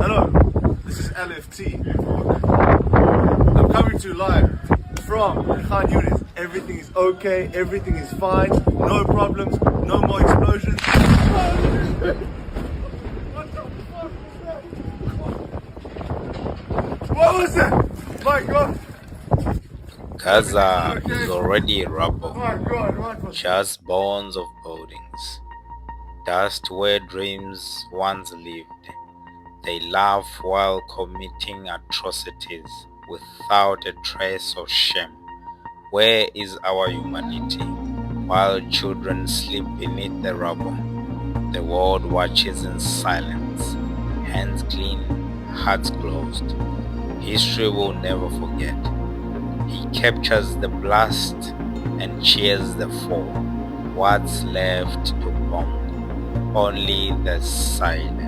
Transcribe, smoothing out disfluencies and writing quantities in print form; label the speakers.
Speaker 1: Hello, this is LFT. I'm coming to you live from Khan Yunis. Everything is okay, everything is fine, no problems, no more explosions. What was that? My God!
Speaker 2: Gaza is already rubble,
Speaker 1: My God, what was that?
Speaker 2: just bones of buildings, dust where dreams once lived. They laugh while committing atrocities without a trace of shame. Where is our humanity? While children sleep beneath the rubble, the world watches in silence, hands clean, hearts closed. History will never forget. He captures the blast and cheers the fall. What's left to bomb? Only the silence.